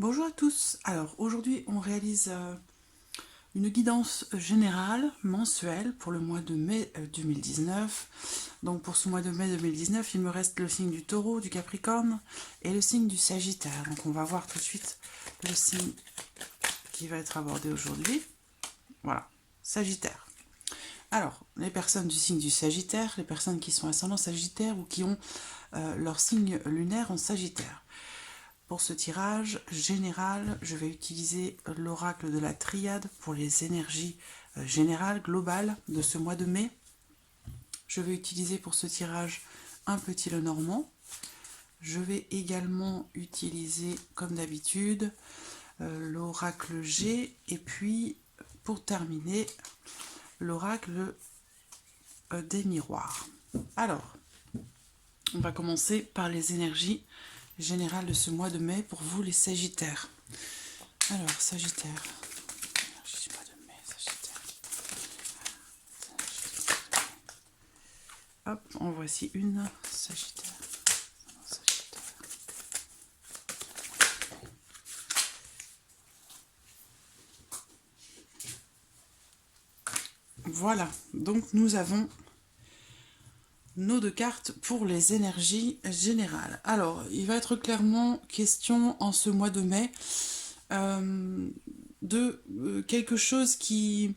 Bonjour à tous. Alors aujourd'hui on réalise une guidance générale mensuelle pour le mois de mai 2019. Donc pour ce mois de mai 2019 il me reste le signe du Taureau, du Capricorne et le signe du Sagittaire. Donc on va voir tout de suite le signe qui va être abordé aujourd'hui. Voilà, Sagittaire. Alors, les personnes du signe du Sagittaire, les personnes qui sont ascendant Sagittaire ou qui ont leur signe lunaire en Sagittaire. Pour ce tirage général, je vais utiliser l'oracle de la triade pour les énergies générales, globales de ce mois de mai. Je vais utiliser pour ce tirage un petit Lenormand. Je vais également utiliser, comme d'habitude, l'oracle G. Et puis, pour terminer, l'oracle des miroirs. Alors, on va commencer par les énergies générales de ce mois de mai pour vous les Sagittaires. Alors, Sagittaire. Énergie du mois de mai, Sagittaire. Hop, en voici une. Sagittaire. Sagittaire. Voilà, donc nous avons nos deux cartes pour les énergies générales. Alors, il va être clairement question en ce mois de mai de quelque chose qui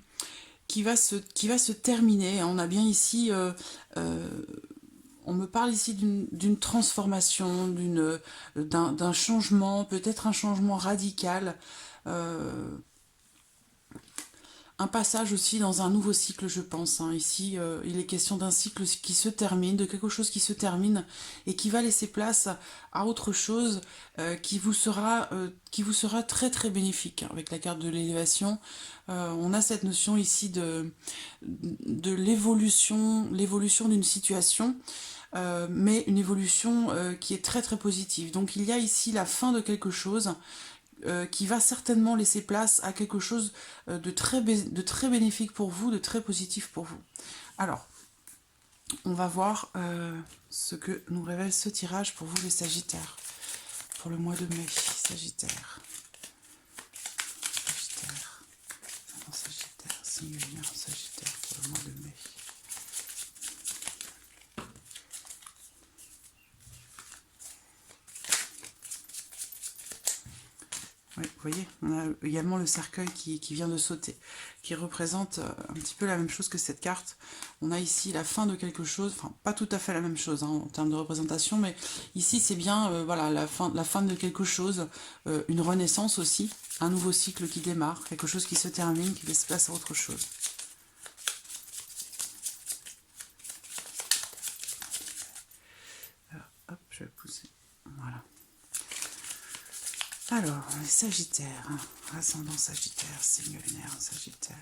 va se terminer. On a bien ici, on me parle ici d'une transformation, d'un changement, peut-être un changement radical. Un passage aussi dans un nouveau cycle, je pense. Ici, il est question d'un cycle qui se termine, de quelque chose qui se termine et qui va laisser place à autre chose qui vous sera très très bénéfique. Avec la carte de l'élévation, on a cette notion ici de l'évolution d'une situation. Mais une évolution qui est très très positive. Donc il y a ici la fin de quelque chose qui va certainement laisser place à quelque chose de très bénéfique pour vous, de très positif pour vous. Alors, on va voir ce que nous révèle ce tirage pour vous les Sagittaires. Pour le mois de mai, Sagittaire. Sagittaire. Sagittaire, signe lunaire Sagittaire pour le mois de mai. Oui, vous voyez, on a également le cercueil qui vient de sauter, qui représente un petit peu la même chose que cette carte. On a ici la fin de quelque chose, enfin pas tout à fait la même chose en termes de représentation, mais ici c'est bien voilà, la fin de quelque chose, une renaissance aussi, un nouveau cycle qui démarre, quelque chose qui se termine, qui laisse place à autre chose. Alors, hop, je vais pousser, voilà. Alors, les Sagittaires, ascendant Sagittaire, signe lunaire Sagittaire,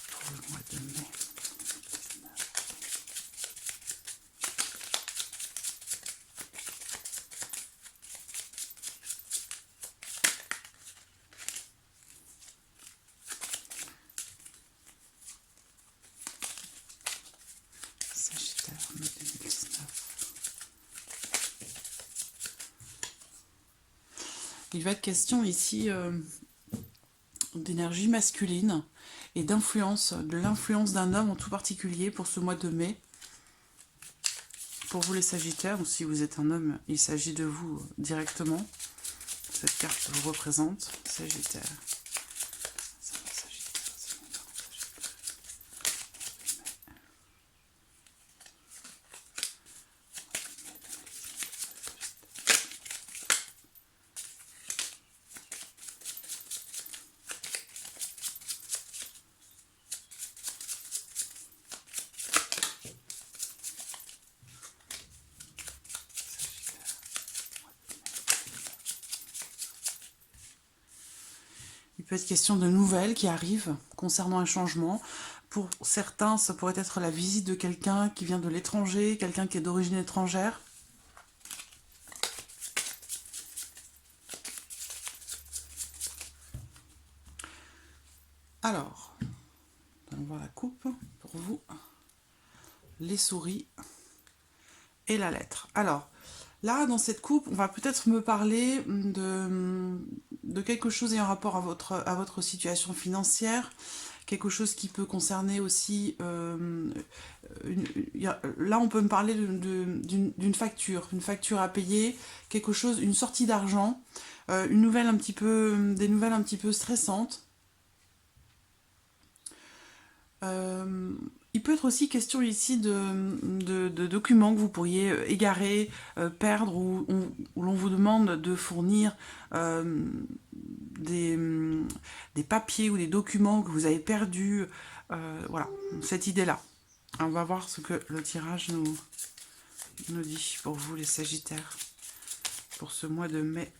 pour le mois de mai. Sagittaire, mai 2019. Il va être question ici d'énergie masculine et d'influence, de l'influence d'un homme en tout particulier pour ce mois de mai. Pour vous les Sagittaires, ou si vous êtes un homme, il s'agit de vous directement. Cette carte vous représente, Sagittaire. Il peut être question de nouvelles qui arrivent concernant un changement. Pour certains, ça pourrait être la visite de quelqu'un qui vient de l'étranger, quelqu'un qui est d'origine étrangère. Alors, allons voir la coupe pour vous. Les souris et la lettre. Alors, Là, dans cette coupe, on va peut-être me parler de quelque chose ayant rapport à votre situation financière, quelque chose qui peut concerner aussi... là, on peut me parler d'une facture, une facture à payer, quelque chose, une sortie d'argent, une nouvelle un petit peu, des nouvelles un petit peu stressantes. Euh, il peut être aussi question ici de documents que vous pourriez égarer, perdre, où l'on vous demande de fournir des, des papiers ou des documents que vous avez perdus. Voilà, cette idée-là. On va voir ce que le tirage nous dit pour vous, les Sagittaires, pour ce mois de mai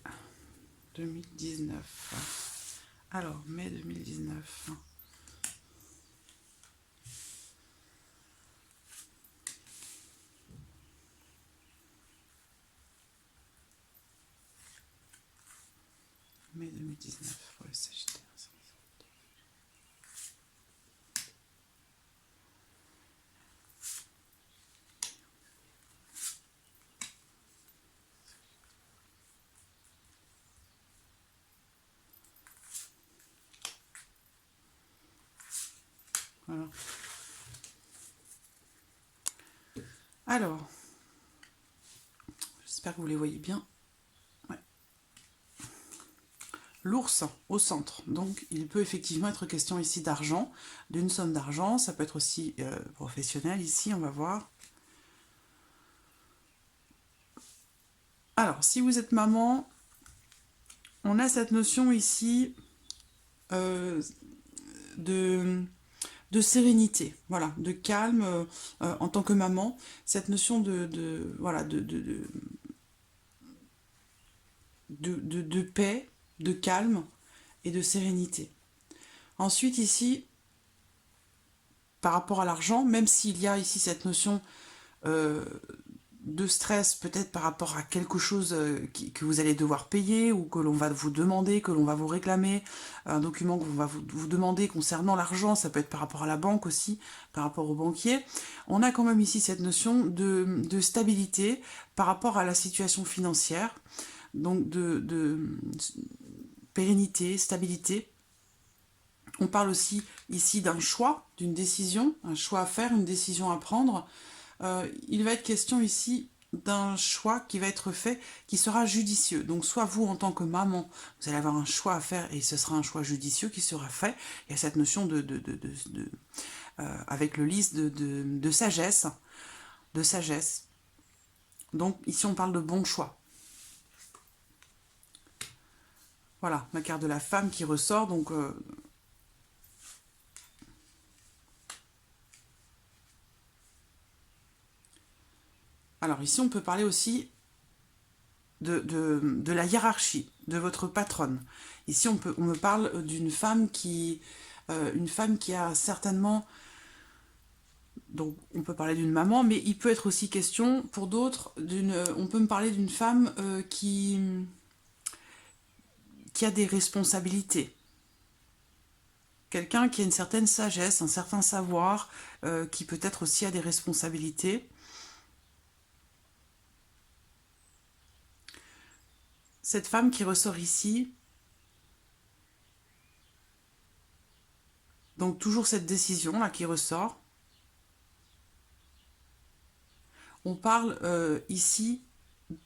2019. Alors, mai 2019. Mai 2019 pour les Sagittaires. Voilà. Alors, j'espère que vous les voyez bien. Ouais. L'ours au centre. Donc, il peut effectivement être question ici d'argent, d'une somme d'argent. Ça peut être aussi professionnel ici, on va voir. Alors, si vous êtes maman, on a cette notion ici de sérénité, voilà, de calme en tant que maman, cette notion voilà, de paix, de calme et de sérénité. Ensuite, ici, par rapport à l'argent, même s'il y a ici cette notion de stress, peut-être par rapport à quelque chose que vous allez devoir payer ou que l'on va vous demander, que l'on va vous réclamer, un document que l'on va vous demander concernant l'argent, ça peut être par rapport à la banque aussi, par rapport au banquier. On a quand même ici cette notion de stabilité par rapport à la situation financière, donc de pérennité, stabilité. On parle aussi ici d'un choix, d'une décision, un choix à faire, une décision à prendre. Il va être question ici d'un choix qui va être fait, qui sera judicieux. Donc soit vous, en tant que maman, vous allez avoir un choix à faire et ce sera un choix judicieux qui sera fait. Il y a cette notion avec le lys de sagesse, de sagesse. Donc ici, on parle de bon choix. Voilà, la carte de la femme qui ressort, donc... Alors ici, on peut parler aussi de la hiérarchie, de votre patronne. Ici, on me parle d'une femme une femme qui a certainement... Donc, on peut parler d'une maman, mais il peut être aussi question, pour d'autres, on peut me parler d'une femme qui a des responsabilités. Quelqu'un qui a une certaine sagesse, un certain savoir, qui peut-être aussi a des responsabilités. Cette femme qui ressort ici, donc toujours cette décision là qui ressort. On parle ici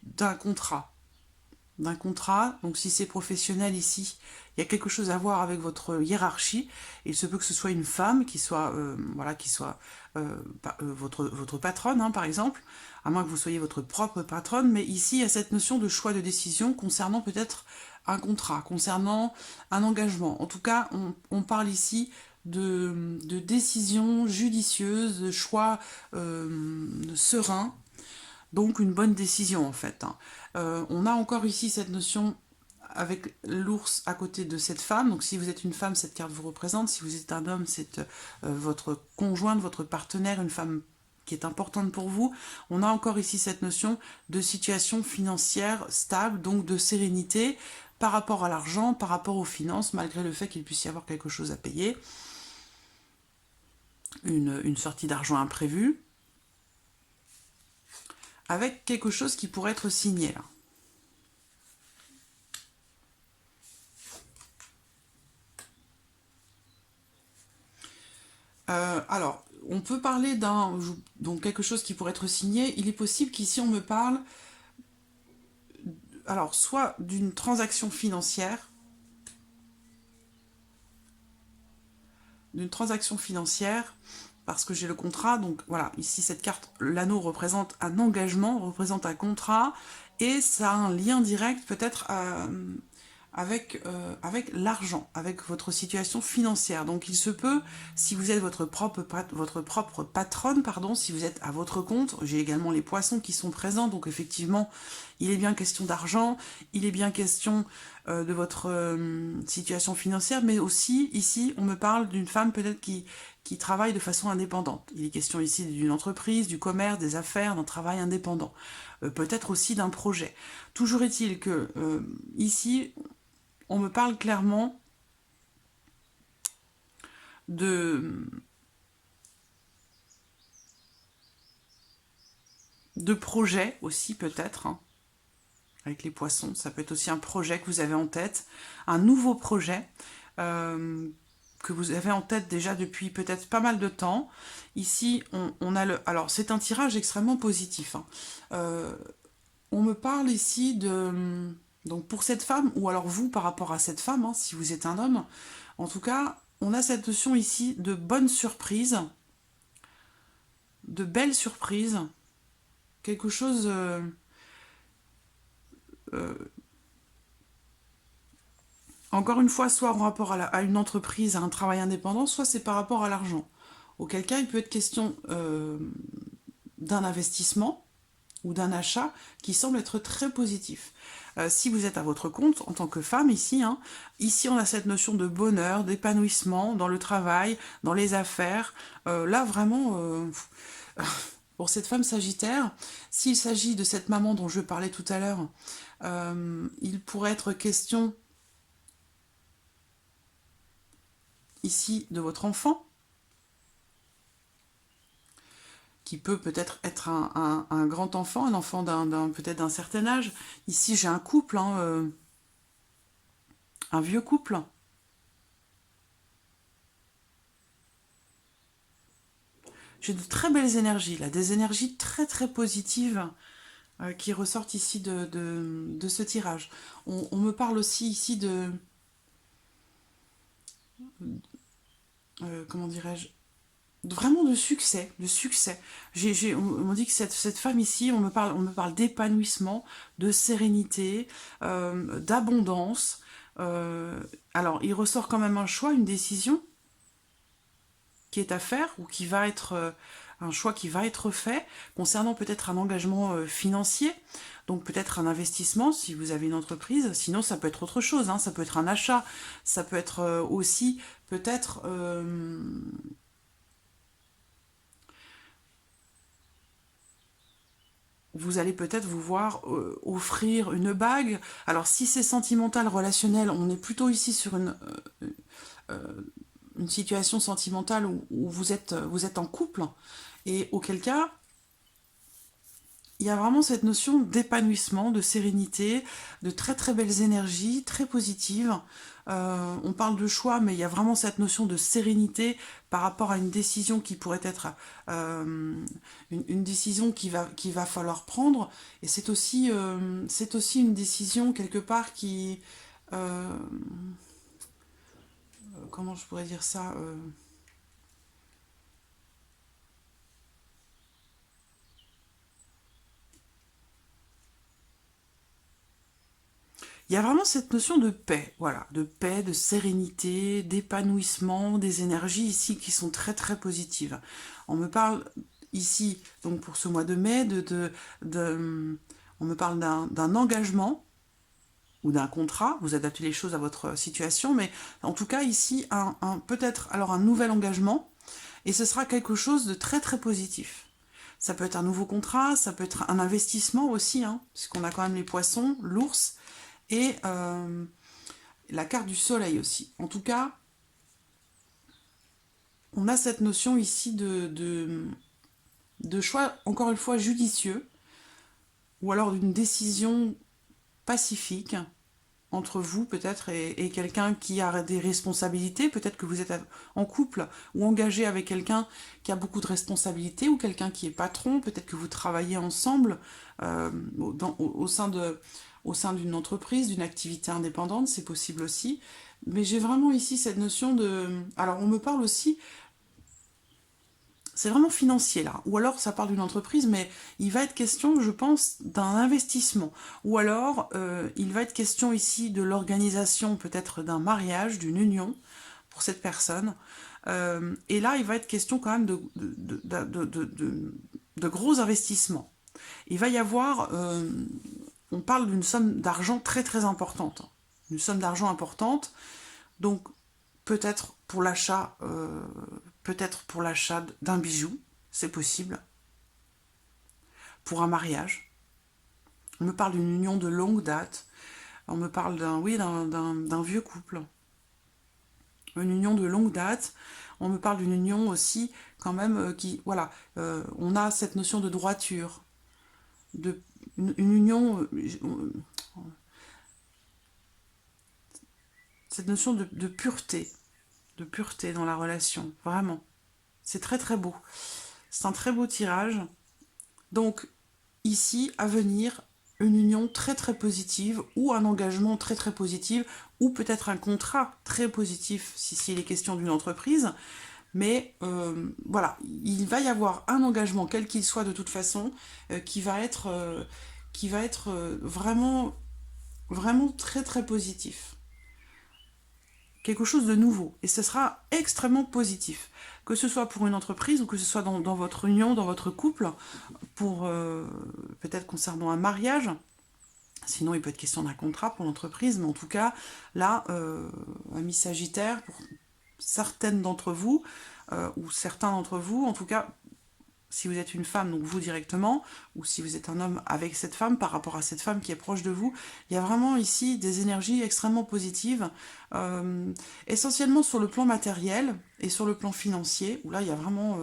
d'un contrat. D'un contrat, donc si c'est professionnel ici, il y a quelque chose à voir avec votre hiérarchie. Il se peut que ce soit une femme qui soit, voilà, qui soit votre patronne, hein, par exemple, à moins que vous soyez votre propre patronne, mais ici il y a cette notion de choix de décision concernant peut-être un contrat, concernant un engagement. En tout cas, on parle ici de décision judicieuse, de choix serein, donc une bonne décision en fait. On a encore ici cette notion avec l'ours à côté de cette femme. Donc si vous êtes une femme, cette carte vous représente. Si vous êtes un homme, c'est votre conjointe, votre partenaire, une femme qui est importante pour vous. On a encore ici cette notion de situation financière stable, donc de sérénité par rapport à l'argent, par rapport aux finances, malgré le fait qu'il puisse y avoir quelque chose à payer. Une sortie d'argent imprévue. avec quelque chose qui pourrait être signé là. Alors, on peut parler donc quelque chose qui pourrait être signé. Il est possible qu'ici on me parle, alors soit d'une transaction financière, parce que j'ai le contrat, donc voilà, ici cette carte, l'anneau représente un engagement, représente un contrat, et ça a un lien direct peut-être avec l'argent, avec votre situation financière. Donc il se peut, si vous êtes votre propre patronne, pardon, si vous êtes à votre compte, j'ai également les poissons qui sont présents, donc effectivement, il est bien question d'argent, il est bien question de votre situation financière, mais aussi, ici, on me parle d'une femme peut-être qui travaille de façon indépendante. Il est question ici d'une entreprise, du commerce, des affaires, d'un travail indépendant. Peut-être aussi d'un projet. Toujours est-il que ici, on me parle clairement de projets aussi peut-être, hein, avec les poissons. Ça peut être aussi un projet que vous avez en tête, un nouveau projet que vous avez en tête déjà depuis peut-être pas mal de temps. Ici, on a le... Alors, c'est un tirage extrêmement positif. Hein. On me parle ici de... Donc, pour cette femme, ou alors vous par rapport à cette femme, hein, si vous êtes un homme, en tout cas, on a cette notion ici de bonne surprise, de belles surprises, quelque chose encore une fois, soit en rapport à une entreprise, à un travail indépendant, soit c'est par rapport à l'argent. Auquel cas, il peut être question d'un investissement ou d'un achat qui semble être très positif. Si vous êtes à votre compte en tant que femme ici, hein, ici on a cette notion de bonheur, d'épanouissement dans le travail, dans les affaires. Là vraiment, pour cette femme Sagittaire, s'il s'agit de cette maman dont je parlais tout à l'heure, il pourrait être question ici de votre enfant, qui peut peut-être être un grand enfant, un enfant peut-être d'un certain âge. Ici, j'ai un couple, hein, un vieux couple. J'ai de très belles énergies, là, des énergies très très positives qui ressortent ici de ce tirage. On me parle aussi ici de... comment dirais-je, vraiment de succès, de succès. On m'a dit que cette femme ici, on me parle d'épanouissement, de sérénité, d'abondance. Alors, il ressort quand même un choix, une décision qui est à faire ou qui va être un choix qui va être fait concernant peut-être un engagement financier, donc peut-être un investissement si vous avez une entreprise. Sinon, ça peut être autre chose, hein, ça peut être un achat, ça peut être aussi peut-être vous allez peut-être vous voir offrir une bague. Alors si c'est sentimental, relationnel, on est plutôt ici sur une situation sentimentale où vous êtes en couple, et auquel cas, il y a vraiment cette notion d'épanouissement, de sérénité, de très très belles énergies, très positives. On parle de choix, mais il y a vraiment cette notion de sérénité par rapport à une décision qui pourrait être une décision qu'il va falloir prendre. Et c'est aussi une décision quelque part qui... comment je pourrais dire ça il y a vraiment cette notion de paix, voilà, de paix, de sérénité, d'épanouissement, des énergies ici qui sont très très positives. On me parle ici, donc pour ce mois de mai, on me parle d'un engagement ou d'un contrat, vous adaptez les choses à votre situation, mais en tout cas ici, peut-être alors un nouvel engagement, et ce sera quelque chose de très très positif. Ça peut être un nouveau contrat, ça peut être un investissement aussi, hein, puisqu'on a quand même les poissons, l'ours, et la carte du soleil aussi. En tout cas, on a cette notion ici de choix, encore une fois, judicieux, ou alors d'une décision pacifique entre vous peut-être et quelqu'un qui a des responsabilités. Peut-être que vous êtes en couple ou engagé avec quelqu'un qui a beaucoup de responsabilités ou quelqu'un qui est patron. Peut-être que vous travaillez ensemble au sein d'une entreprise, d'une activité indépendante, c'est possible aussi. Mais j'ai vraiment ici cette notion de... Alors on me parle aussi, c'est vraiment financier là, ou alors ça parle d'une entreprise, mais il va être question, je pense, d'un investissement, ou alors il va être question ici de l'organisation peut-être d'un mariage, d'une union pour cette personne, et là il va être question quand même de gros investissements. Il va y avoir, on parle d'une somme d'argent très très importante, une somme d'argent importante, donc peut-être pour l'achat d'un bijou, c'est possible, pour un mariage. On me parle d'une union de longue date, on me parle d'un vieux couple, une union de longue date, on me parle d'une union aussi quand même voilà, on a cette notion de droiture, de, une union, cette notion de pureté dans la relation, vraiment. C'est très très beau. C'est un très beau tirage. Donc, ici, à venir, une union très très positive, ou un engagement très très positif, ou peut-être un contrat très positif, si il est question d'une entreprise. Mais voilà, il va y avoir un engagement, quel qu'il soit de toute façon, qui va être, vraiment, vraiment très très positif. Quelque chose de nouveau. Et ce sera extrêmement positif. Que ce soit pour une entreprise ou que ce soit dans votre union, dans votre couple, pour peut-être concernant un mariage. Sinon, il peut être question d'un contrat pour l'entreprise. Mais en tout cas, là, ami Sagittaire, pour certaines d'entre vous, ou certains d'entre vous, en tout cas, si vous êtes une femme, donc vous directement, ou si vous êtes un homme avec cette femme, par rapport à cette femme qui est proche de vous, il y a vraiment ici des énergies extrêmement positives, essentiellement sur le plan matériel et sur le plan financier, où là, il n'y a vraiment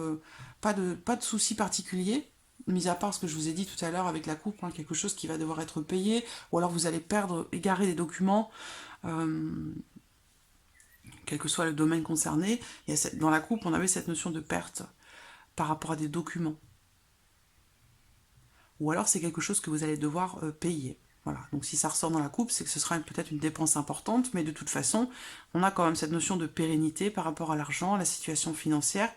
pas de soucis particuliers, mis à part ce que je vous ai dit tout à l'heure avec la coupe, hein, quelque chose qui va devoir être payé, ou alors vous allez égarer des documents, quel que soit le domaine concerné. Dans la coupe, on avait cette notion de perte par rapport à des documents. Ou alors c'est quelque chose que vous allez devoir payer. Voilà. Donc si ça ressort dans la coupe, c'est que ce sera peut-être une dépense importante, mais de toute façon, on a quand même cette notion de pérennité par rapport à l'argent, à la situation financière,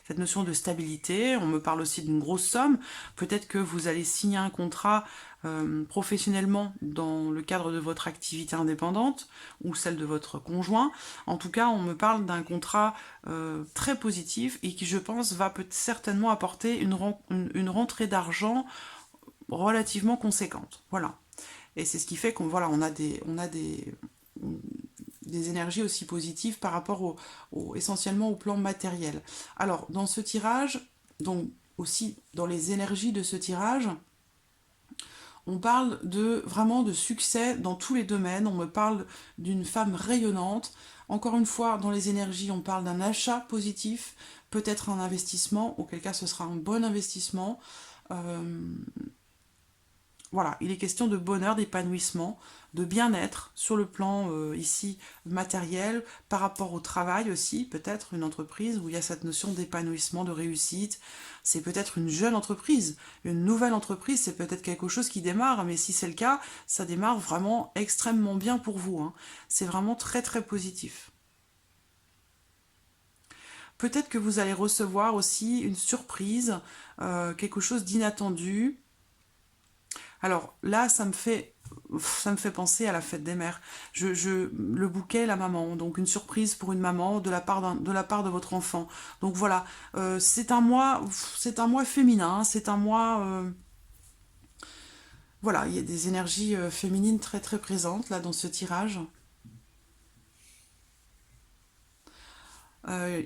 cette notion de stabilité. On me parle aussi d'une grosse somme. Peut-être que vous allez signer un contrat professionnellement dans le cadre de votre activité indépendante ou celle de votre conjoint. En tout cas, on me parle d'un contrat très positif et qui, je pense, va certainement apporter une rentrée d'argent relativement conséquente. Voilà. Et c'est ce qui fait qu'on voilà, on a des énergies aussi positives par rapport essentiellement au plan matériel. Alors, dans ce tirage, donc aussi dans les énergies de ce tirage, on parle vraiment de succès dans tous les domaines. On me parle d'une femme rayonnante. Encore une fois, dans les énergies, on parle d'un achat positif, peut-être un investissement, auquel cas ce sera un bon investissement. Voilà, il est question de bonheur, d'épanouissement, de bien-être sur le plan ici matériel, par rapport au travail aussi, peut-être une entreprise où il y a cette notion d'épanouissement, de réussite. C'est peut-être une jeune entreprise, une nouvelle entreprise, c'est peut-être quelque chose qui démarre, mais si c'est le cas, ça démarre vraiment extrêmement bien pour vous, hein. C'est vraiment très très positif. Peut-être que vous allez recevoir aussi une surprise, quelque chose d'inattendu. Alors là, ça me fait penser à la fête des mères. Le bouquet, la maman, donc une surprise pour une maman de la part de votre enfant. Donc voilà, c'est un mois féminin, hein. C'est un mois, voilà, il y a des énergies féminines très très présentes là dans ce tirage. Euh,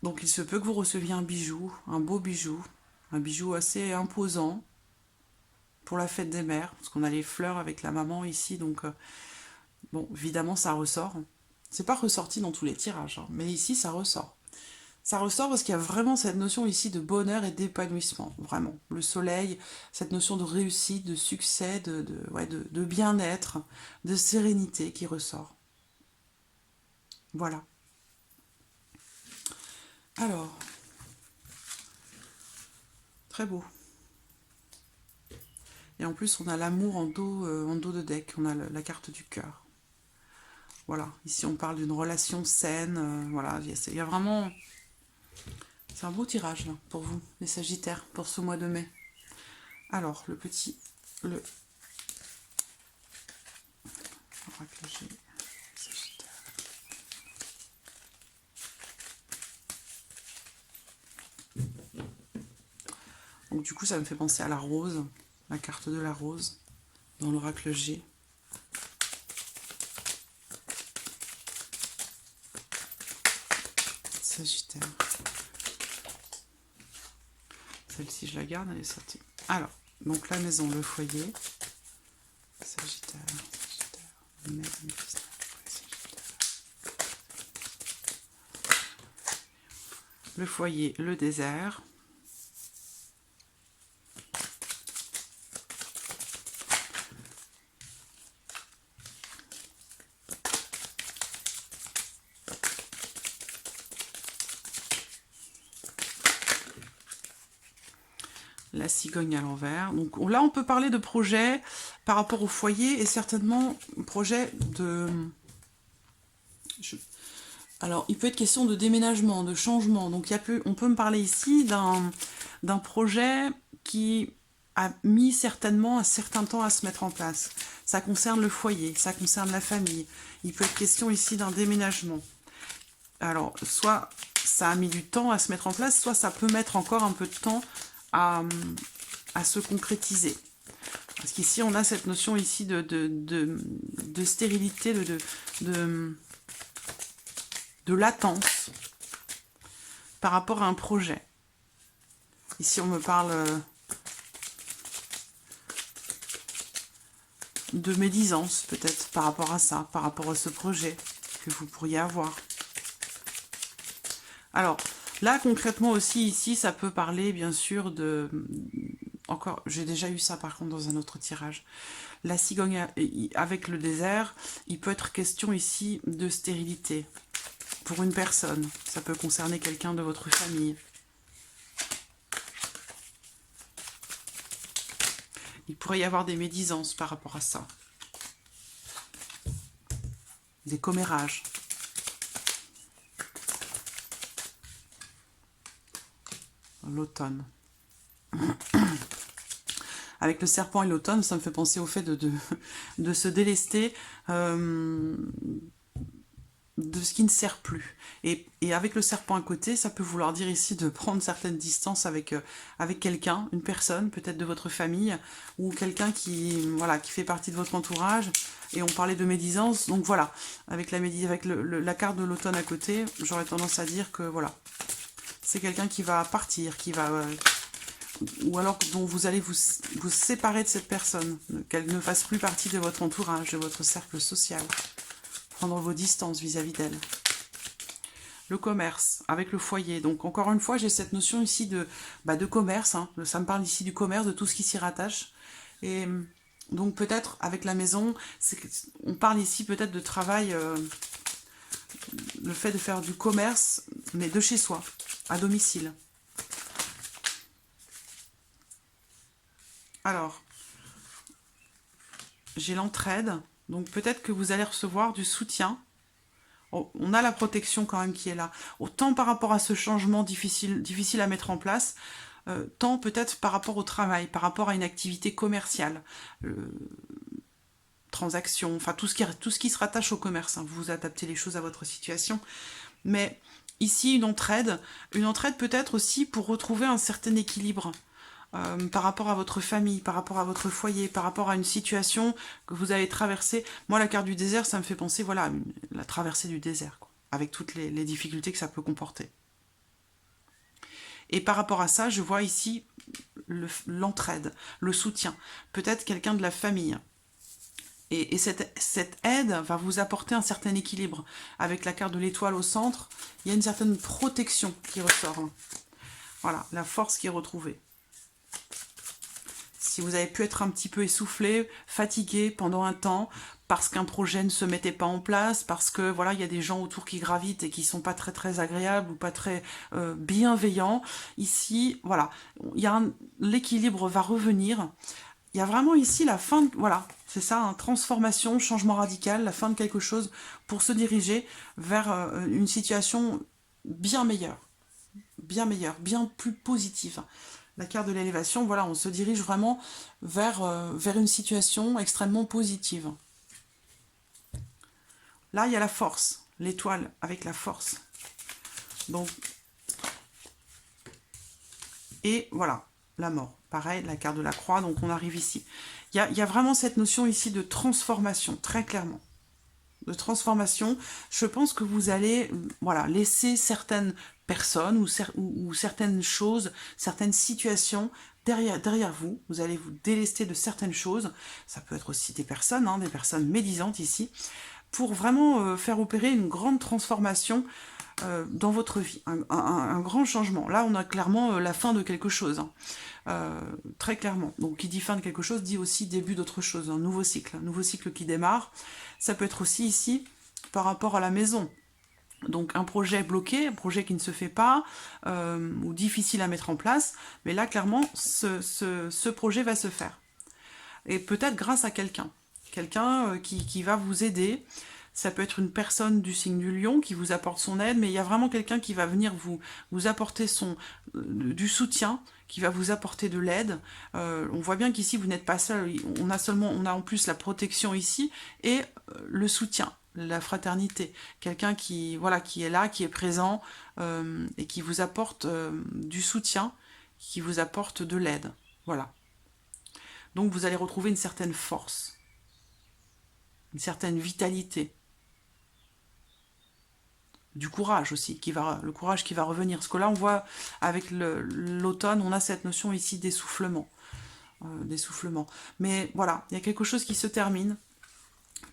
donc il se peut que vous receviez un bijou, un beau bijou, un bijou assez imposant pour la fête des mères, parce qu'on a les fleurs avec la maman ici, donc bon, évidemment ça ressort. C'est pas ressorti dans tous les tirages, hein, mais ici ça ressort. Ça ressort parce qu'il y a vraiment cette notion ici de bonheur et d'épanouissement, vraiment. Le soleil, cette notion de réussite, de succès, de bien-être, de sérénité qui ressort. Voilà. Alors, très beau. Et en plus, on a l'amour en dos de deck, on a la carte du cœur. Voilà, ici on parle d'une relation saine, voilà, il y a vraiment... C'est un beau tirage là, pour vous, les Sagittaires, pour ce mois de mai. Alors, le oracle G, Sagittaire. Donc du coup, ça me fait penser à la rose, la carte de la rose, dans l'oracle G. Sagittaire. Celle-ci, je la garde, elle est sortie. Alors, donc la maison, le foyer. Sagittaire, mai 2019, Sagittaire. Le foyer, le désert. La cigogne à l'envers. Donc là, on peut parler de projet par rapport au foyer et certainement projet de... Alors, il peut être question de déménagement, de changement. Donc, on peut me parler ici d'un projet qui a mis certainement un certain temps à se mettre en place. Ça concerne le foyer, ça concerne la famille. Il peut être question ici d'un déménagement. Alors, soit ça a mis du temps à se mettre en place, soit ça peut mettre encore un peu de temps à se concrétiser. Parce qu'ici, on a cette notion ici de stérilité, de latence par rapport à un projet. Ici, on me parle de médisance, peut-être, par rapport à ça, par rapport à ce projet que vous pourriez avoir. Alors, là, concrètement aussi, ici, ça peut parler, bien sûr, de... Encore, j'ai déjà eu ça, par contre, dans un autre tirage. La cigogne avec le désert, il peut être question ici de stérilité pour une personne. Ça peut concerner quelqu'un de votre famille. Il pourrait y avoir des médisances par rapport à ça. Des commérages. L'automne. Avec le serpent et l'automne, ça me fait penser au fait de se délester de ce qui ne sert plus. Et avec le serpent à côté, ça peut vouloir dire ici de prendre certaines distances avec quelqu'un, une personne, peut-être de votre famille, ou quelqu'un qui fait partie de votre entourage. Et on parlait de médisance, donc voilà, avec la carte de l'automne à côté, j'aurais tendance à dire que voilà, c'est quelqu'un qui va partir, qui va... ou alors dont vous allez vous séparer de cette personne, qu'elle ne fasse plus partie de votre entourage, de votre cercle social. Prendre vos distances vis-à-vis d'elle. Le commerce, avec le foyer. Donc encore une fois, j'ai cette notion ici de commerce. Hein. Ça me parle ici du commerce, de tout ce qui s'y rattache. Et donc peut-être avec la maison, on parle ici peut-être de travail, le fait de faire du commerce, mais de chez soi, à domicile. Alors, j'ai l'entraide, donc peut-être que vous allez recevoir du soutien. On a la protection quand même qui est là. Autant par rapport à ce changement difficile à mettre en place, tant peut-être par rapport au travail, par rapport à une activité commerciale, transaction, enfin tout ce qui se rattache au commerce. Hein. Vous adaptez les choses à votre situation. Mais ici, une entraide peut-être aussi pour retrouver un certain équilibre. Par rapport à votre famille, par rapport à votre foyer, par rapport à une situation que vous avez traversée. Moi, la carte du désert, ça me fait penser, voilà, la traversée du désert, quoi, avec toutes les difficultés que ça peut comporter. Et par rapport à ça, je vois ici l'entraide, le soutien. Peut-être quelqu'un de la famille Et cette aide va vous apporter un certain équilibre. Avec la carte de l'étoile au centre, il y a une certaine protection qui ressort. Hein. Voilà, la force qui est retrouvée. Si vous avez pu être un petit peu essoufflé, fatigué pendant un temps, parce qu'un projet ne se mettait pas en place, parce que voilà, il y a des gens autour qui gravitent et qui sont pas très agréables ou pas très bienveillants. Ici, voilà, l'équilibre va revenir. Il y a vraiment ici la fin, voilà, c'est ça, hein, transformation, changement radical, la fin de quelque chose pour se diriger vers une situation bien meilleure, bien plus positive. La carte de l'élévation, voilà, on se dirige vraiment vers une situation extrêmement positive. Là, il y a la force, l'étoile avec la force. Donc, et voilà, la mort. Pareil, la carte de la croix, donc on arrive ici. Il y a vraiment cette notion ici de transformation, très clairement. De transformation, je pense que vous allez voilà, laisser certaines personnes ou certaines choses, certaines situations derrière vous. Vous allez vous délester de certaines choses. Ça peut être aussi des personnes médisantes ici, pour vraiment faire opérer une grande transformation dans votre vie, un grand changement. Là, on a clairement la fin de quelque chose, hein. Très clairement. Donc, qui dit fin de quelque chose, dit aussi début d'autre chose, un nouveau cycle qui démarre. Ça peut être aussi ici, par rapport à la maison. Donc, un projet bloqué, un projet qui ne se fait pas, ou difficile à mettre en place, mais là, clairement, ce projet va se faire. Et peut-être grâce à quelqu'un qui va vous aider. Ça peut être une personne du signe du lion qui vous apporte son aide, mais il y a vraiment quelqu'un qui va venir vous apporter du soutien, qui va vous apporter de l'aide. On voit bien qu'ici, vous n'êtes pas seul. On a en plus la protection ici et le soutien, la fraternité. Quelqu'un voilà, qui est là, qui est présent et qui vous apporte du soutien, qui vous apporte de l'aide. Voilà. Donc, vous allez retrouver une certaine force, une certaine vitalité. Du courage aussi, le courage qui va revenir. Parce que là, on voit, avec l'automne, on a cette notion ici d'essoufflement. Mais voilà, il y a quelque chose qui se termine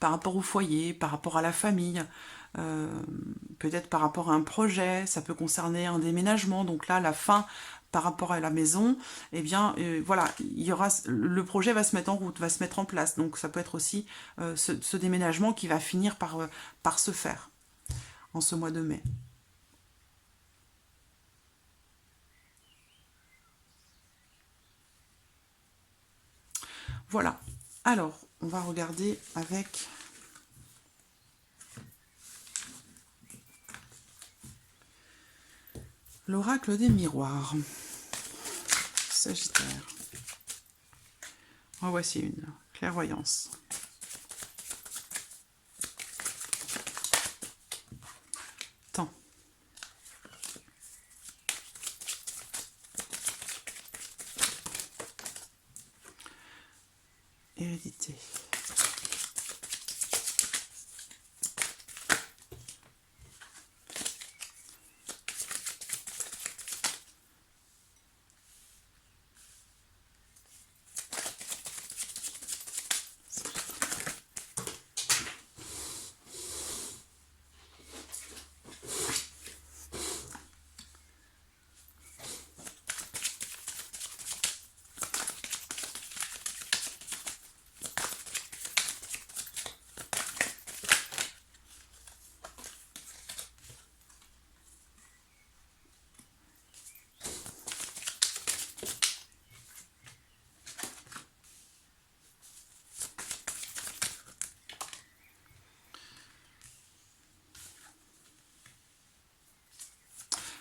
par rapport au foyer, par rapport à la famille, peut-être par rapport à un projet, ça peut concerner un déménagement. Donc là, la fin par rapport à la maison, eh bien, voilà, le projet va se mettre en route, va se mettre en place. Donc ça peut être aussi ce déménagement qui va finir par se faire en ce mois de mai. Voilà. Alors, on va regarder avec l'oracle des miroirs. Sagittaire. En voici une. Clairvoyance. Temps. Hérédité.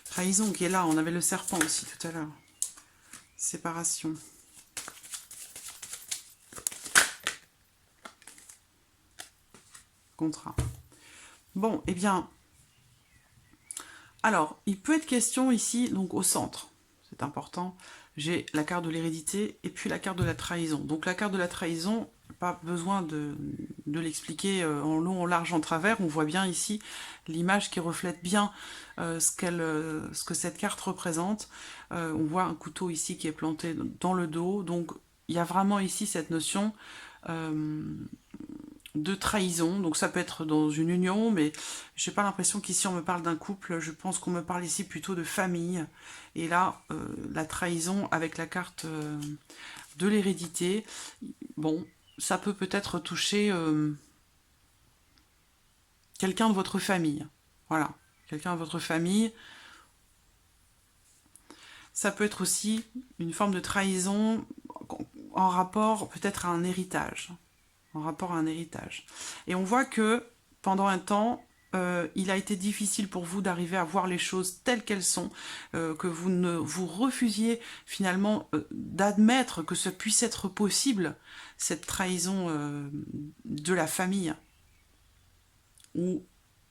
Trahison qui est là, on avait le serpent aussi tout à l'heure. Séparation. Contrat. Bon, eh bien, alors, il peut être question ici, donc au centre, c'est important, j'ai la carte de l'hérédité et puis la carte de la trahison. Donc la carte de la trahison, pas besoin de l'expliquer en long, en large, en travers. On voit bien ici l'image qui reflète bien ce que cette carte représente. On voit un couteau ici qui est planté dans le dos. Donc il y a vraiment ici cette notion de trahison. Donc ça peut être dans une union, mais j'ai pas l'impression qu'ici on me parle d'un couple. Je pense qu'on me parle ici plutôt de famille. Et là, la trahison avec la carte de l'hérédité, bon, ça peut peut-être toucher quelqu'un de votre famille. Voilà, quelqu'un de votre famille. Ça peut être aussi une forme de trahison en rapport peut-être à un héritage. En rapport à un héritage. Et on voit que pendant un temps, il a été difficile pour vous d'arriver à voir les choses telles qu'elles sont, que vous refusiez finalement d'admettre que ça puisse être possible, cette trahison de la famille, ou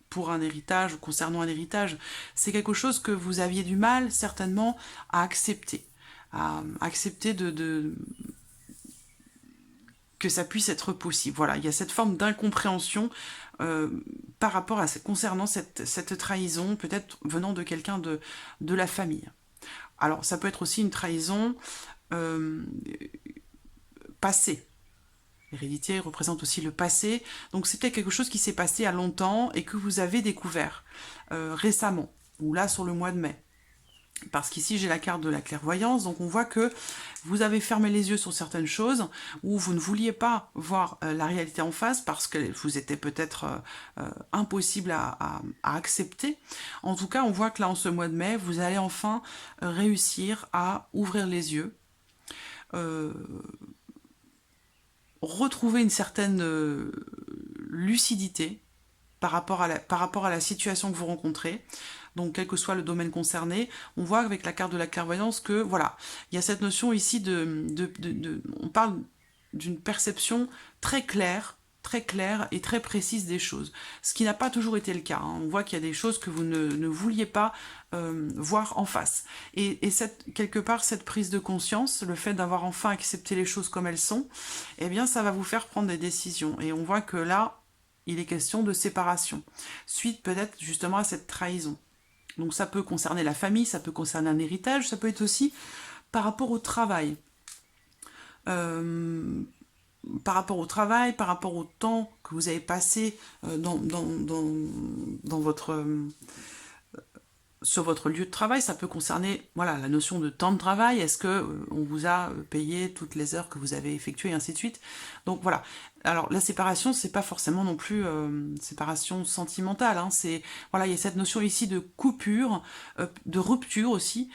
pour un héritage, ou concernant un héritage. C'est quelque chose que vous aviez du mal certainement à accepter que ça puisse être possible. Voilà, il y a cette forme d'incompréhension par rapport à concernant cette trahison, peut-être venant de quelqu'un de la famille. Alors, ça peut être aussi une trahison passée. L'hérédité représente aussi le passé, donc c'est peut-être quelque chose qui s'est passé à longtemps et que vous avez découvert récemment, ou là sur le mois de mai. Parce qu'ici j'ai la carte de la clairvoyance, donc on voit que vous avez fermé les yeux sur certaines choses, ou vous ne vouliez pas voir la réalité en face, parce que vous était peut-être impossible à accepter. En tout cas, on voit que là, en ce mois de mai, vous allez enfin réussir à ouvrir les yeux, retrouver une certaine lucidité par rapport à la situation que vous rencontrez. Donc, quel que soit le domaine concerné, on voit avec la carte de la clairvoyance que, voilà, il y a cette notion ici on parle d'une perception très claire et très précise des choses. Ce qui n'a pas toujours été le cas. Hein. On voit qu'il y a des choses que vous ne vouliez pas voir en face. Et quelque part, cette prise de conscience, le fait d'avoir enfin accepté les choses comme elles sont, eh bien, ça va vous faire prendre des décisions. Et on voit que là, il est question de séparation, suite peut-être justement à cette trahison. Donc ça peut concerner la famille, ça peut concerner un héritage, ça peut être aussi par rapport au travail. Par rapport au travail, par rapport au temps que vous avez passé sur votre lieu de travail, ça peut concerner voilà, la notion de temps de travail, est-ce que on vous a payé toutes les heures que vous avez effectuées, et ainsi de suite. Donc voilà. Alors la séparation, c'est pas forcément non plus séparation sentimentale, hein, c'est voilà, il y a cette notion ici de coupure, de rupture aussi,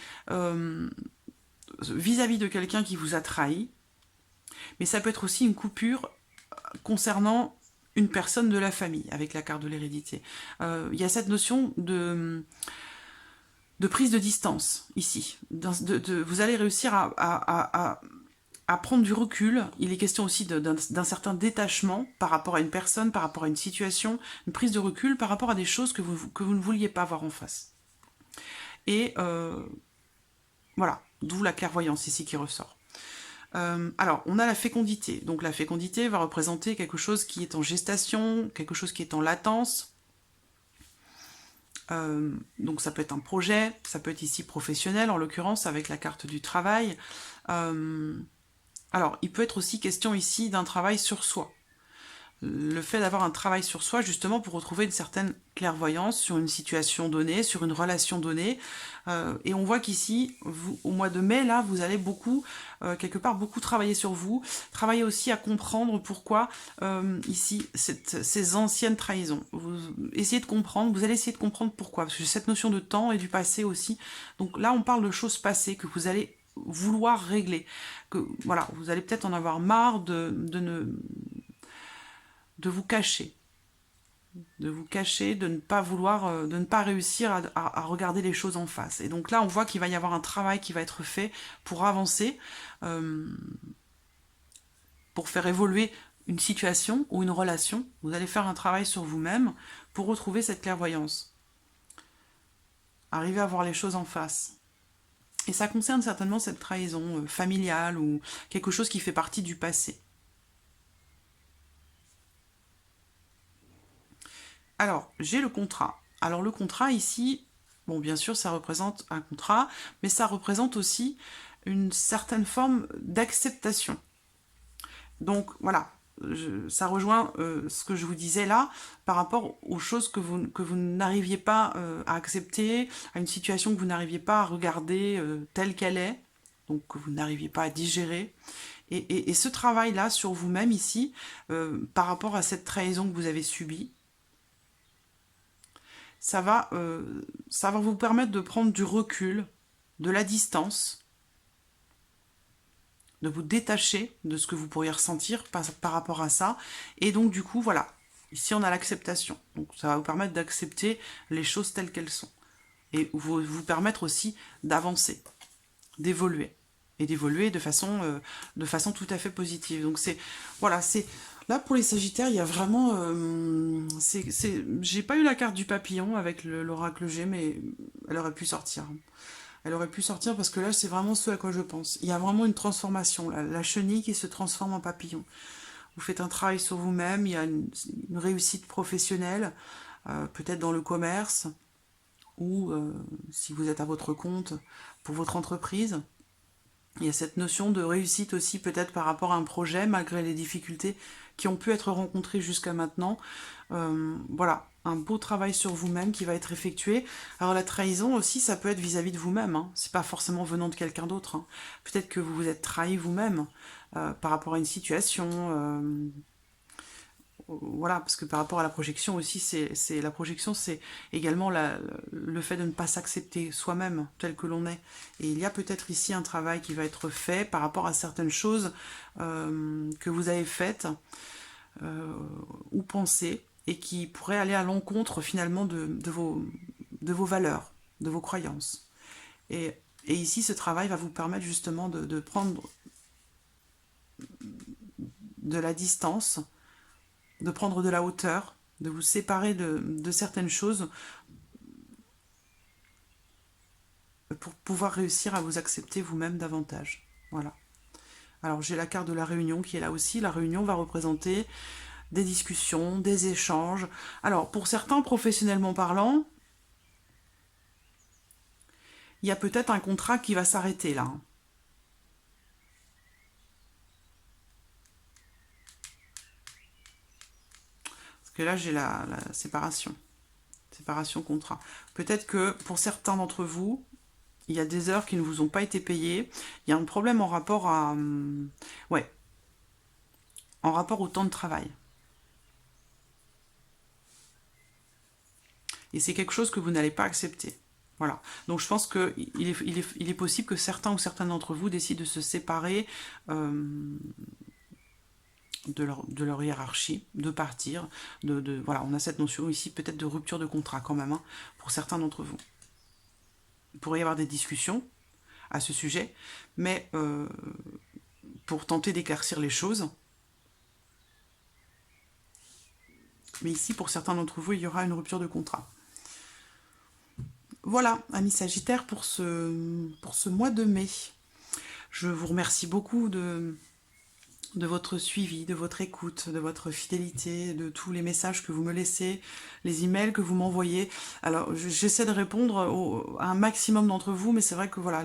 vis-à-vis de quelqu'un qui vous a trahi, mais ça peut être aussi une coupure concernant une personne de la famille, avec la carte de l'hérédité. Il y a cette notion de prise de distance, ici. Vous allez réussir à prendre du recul. Il est question aussi d'un certain détachement par rapport à une personne, par rapport à une situation, une prise de recul par rapport à des choses que vous ne vouliez pas voir en face. Et voilà, d'où la clairvoyance ici qui ressort. Alors, on a la fécondité. Donc la fécondité va représenter quelque chose qui est en gestation, quelque chose qui est en latence. Donc ça peut être un projet, ça peut être ici professionnel, en l'occurrence avec la carte du travail. Alors, il peut être aussi question ici d'un travail sur soi. Le fait d'avoir un travail sur soi, justement, pour retrouver une certaine clairvoyance sur une situation donnée, sur une relation donnée. Et on voit qu'ici, au mois de mai, là, vous allez beaucoup, quelque part, beaucoup travailler sur vous. Travailler aussi à comprendre pourquoi, ici, ces anciennes trahisons. Vous essayez de comprendre, vous allez essayer de comprendre pourquoi. Parce que cette notion de temps et du passé aussi. Donc là, on parle de choses passées que vous allez vouloir régler. Que, voilà, vous allez peut-être en avoir marre de vous cacher, de ne pas vouloir, de ne pas réussir à regarder les choses en face. Et donc là, on voit qu'il va y avoir un travail qui va être fait pour avancer, pour faire évoluer une situation ou une relation. Vous allez faire un travail sur vous-même pour retrouver cette clairvoyance. Arriver à voir les choses en face. Et ça concerne certainement cette trahison familiale ou quelque chose qui fait partie du passé. Alors, j'ai le contrat. Alors, le contrat ici, bon, bien sûr, ça représente un contrat, mais ça représente aussi une certaine forme d'acceptation. Donc, voilà, ça rejoint ce que je vous disais là, par rapport aux choses que vous n'arriviez pas à accepter, à une situation que vous n'arriviez pas à regarder telle qu'elle est, donc que vous n'arriviez pas à digérer. Et ce travail-là sur vous-même ici, par rapport à cette trahison que vous avez subie, ça va vous permettre de prendre du recul, de la distance, de vous détacher de ce que vous pourriez ressentir par rapport à ça. Et donc du coup, voilà, ici on a l'acceptation. Donc ça va vous permettre d'accepter les choses telles qu'elles sont. Et vous permettre aussi d'avancer, d'évoluer. Et d'évoluer de façon tout à fait positive. Donc c'est, voilà, c'est... Là, pour les Sagittaires, il y a vraiment... j'ai pas eu la carte du papillon avec l'oracle G, mais elle aurait pu sortir. Elle aurait pu sortir parce que là, c'est vraiment ce à quoi je pense. Il y a vraiment une transformation, la chenille qui se transforme en papillon. Vous faites un travail sur vous-même, il y a une réussite professionnelle, peut-être dans le commerce, ou si vous êtes à votre compte, pour votre entreprise. Il y a cette notion de réussite aussi peut-être par rapport à un projet, malgré les difficultés qui ont pu être rencontrées jusqu'à maintenant. Voilà, un beau travail sur vous-même qui va être effectué. Alors la trahison aussi, ça peut être vis-à-vis de vous-même. Hein. C'est pas forcément venant de quelqu'un d'autre. Hein. Peut-être que vous vous êtes trahi vous-même par rapport à une situation. Voilà, parce que par rapport à la projection aussi, la projection, c'est également le fait de ne pas s'accepter soi-même tel que l'on est. Et il y a peut-être ici un travail qui va être fait par rapport à certaines choses que vous avez faites ou pensées et qui pourraient aller à l'encontre finalement de vos valeurs, de vos croyances. Et ici, ce travail va vous permettre justement de prendre de la distance, de prendre de la hauteur, de vous séparer de certaines choses pour pouvoir réussir à vous accepter vous-même davantage. Voilà. Alors j'ai la carte de la réunion qui est là aussi. La réunion va représenter des discussions, des échanges. Alors pour certains, professionnellement parlant, il y a peut-être un contrat qui va s'arrêter là. Parce que là j'ai la séparation. Séparation contrat. Peut-être que pour certains d'entre vous, il y a des heures qui ne vous ont pas été payées. Il y a un problème en rapport à... ouais. En rapport au temps de travail. Et c'est quelque chose que vous n'allez pas accepter. Voilà. Donc je pense qu'il est possible que certains ou certaines d'entre vous décident de se séparer de leur hiérarchie, de partir. Voilà, on a cette notion ici peut-être de rupture de contrat quand même, hein, pour certains d'entre vous. Il pourrait y avoir des discussions à ce sujet, mais pour tenter d'éclaircir les choses. Mais ici, pour certains d'entre vous, il y aura une rupture de contrat. Voilà, amis Sagittaires, pour ce mois de mai. Je vous remercie beaucoup de votre suivi, de votre écoute, de votre fidélité, de tous les messages que vous me laissez, les emails que vous m'envoyez. Alors, j'essaie de répondre à un maximum d'entre vous, mais c'est vrai que voilà,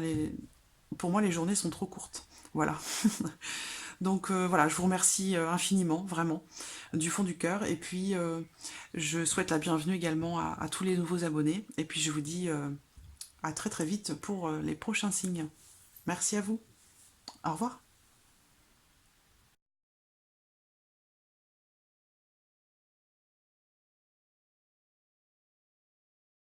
pour moi, les journées sont trop courtes. Voilà. Donc voilà, je vous remercie infiniment, vraiment, du fond du cœur. Et puis, je souhaite la bienvenue également à tous les nouveaux abonnés. Et puis, je vous dis à très très vite pour les prochains signes. Merci à vous. Au revoir.